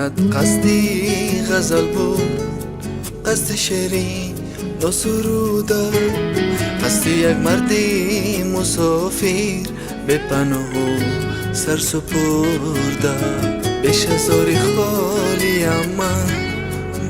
رفتنت قصدی غزل بود، قصد شیرین و سروده، قصد یک مردی مسافر به پناه و سر سپرده. بیش از آری خالی من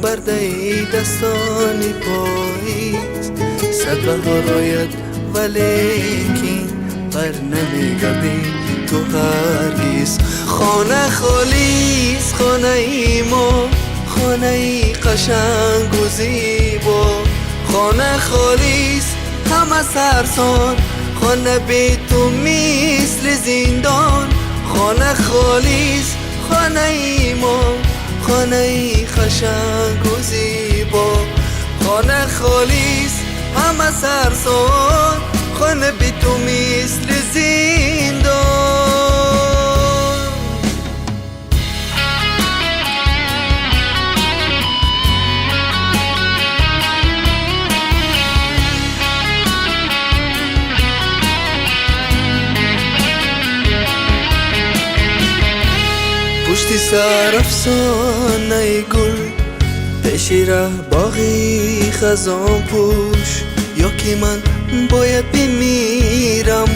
برده دستانی پاییز، صد بهار آید ولیکن بر نمیگردی تو هرگز. خانه خالیست خانه ای ما، خانه ای قشنگ و زیبا، خانه خالیست همه سرسان، خانه بی تو مثل زندان. خانه خالیست خانه ای ما، خانه ای قشنگ و زیبا، خانه خالیست همه سرسان، خانه بی تو مثل زندان. پشت سر افسانه گل، پیش ره باغی خزان پوش، یا که من باید بمیرم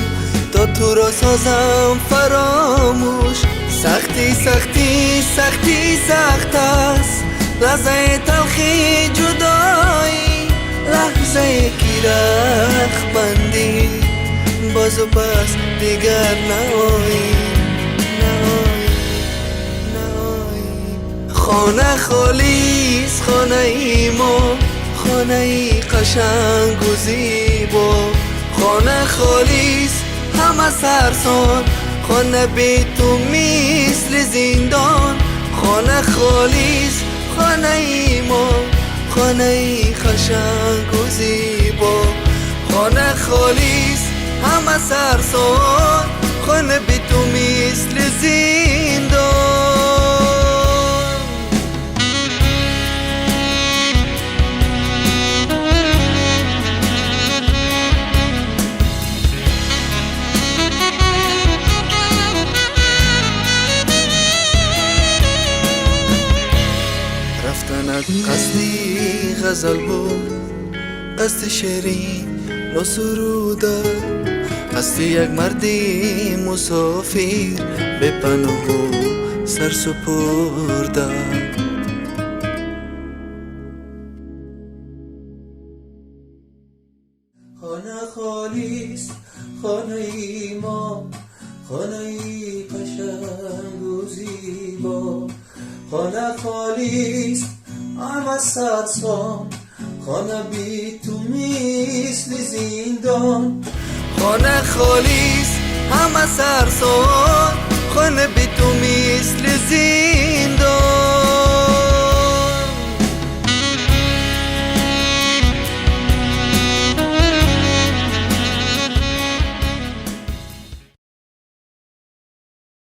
تا تو را سازم فراموش. سختی سختی سختی سخت است لحظه تلخی جدایی، لحظه که رخ بندی باز و پس دیگر نهایی. خانه خالیست خانه ای ما، خانه ای قشنگ و زیبا، خانه خالیست همه سرسان، خانه بی تو مثل زندان. خانه خالیست خانه ای ما، خانه ای قشنگ و زیبا، خانه خالیست همه سرسان، خانه بی تو مثل زندان. رفتنت قصدی غزل بود، قصد شیرین و سروده، قصد یک مردی مسافر به پناه و سر سپرده. خانه خالیست خانه ای ما، خانه ای قشنگ و زیبا، خانه خالیست همه سرسان، خانه بی تو مثل زندان. خانه خالیست همه سرسان، خانه بی تو مثل زندان.